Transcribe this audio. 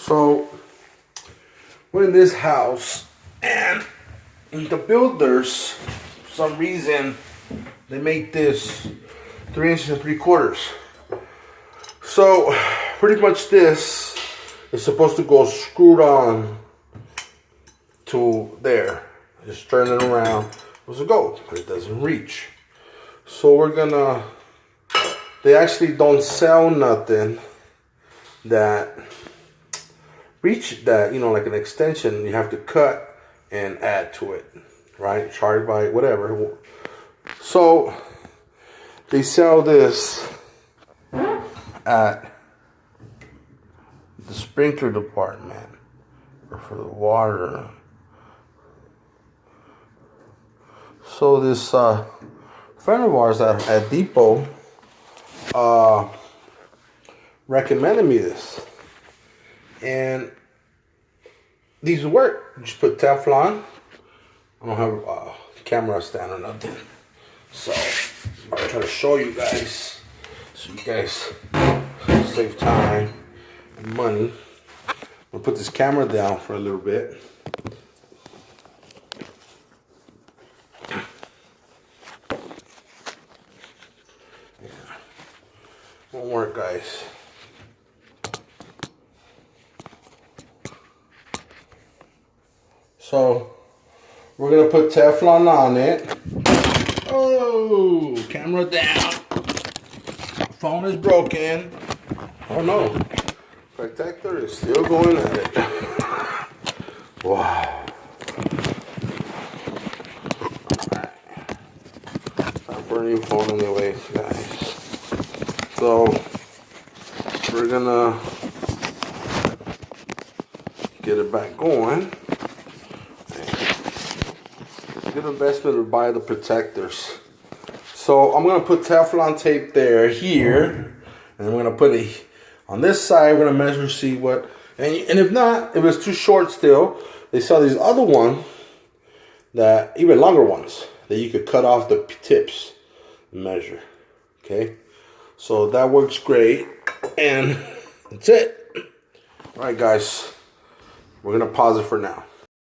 So we're in this house, and the builders, for some reason, they make this 3 inches and 3/4. So pretty much this is supposed to go screwed on to there. Just turn it around. Supposed to go, but it doesn't reach. So we're gonna. They actually don't sell nothing that reach that, you know, like an extension you have to cut and add to it, right? Charged by whatever. So they sell this at the sprinkler department or for the water. So this friend of ours at Depot recommended me this, and these work. You just put Teflon. I don't have a camera stand or nothing, so I'll try to show you guys so you guys save time and money. I'll put this camera down for a little bit. Won't work, guys. So we're gonna put Teflon on it. Oh, camera down. Phone is broken. Oh no, protector is still going at it. Wow. Time for a new phone anyways, guys. So we're gonna get it back going. Good investment to buy the protectors. So I'm gonna put Teflon tape here, and I'm gonna put it on this side. We're gonna measure, see what, and if not, if it's too short still, they sell these other ones that even longer ones that you could cut off the tips and measure. Okay, so that works great, and that's it. All right, guys, we're gonna pause it for now.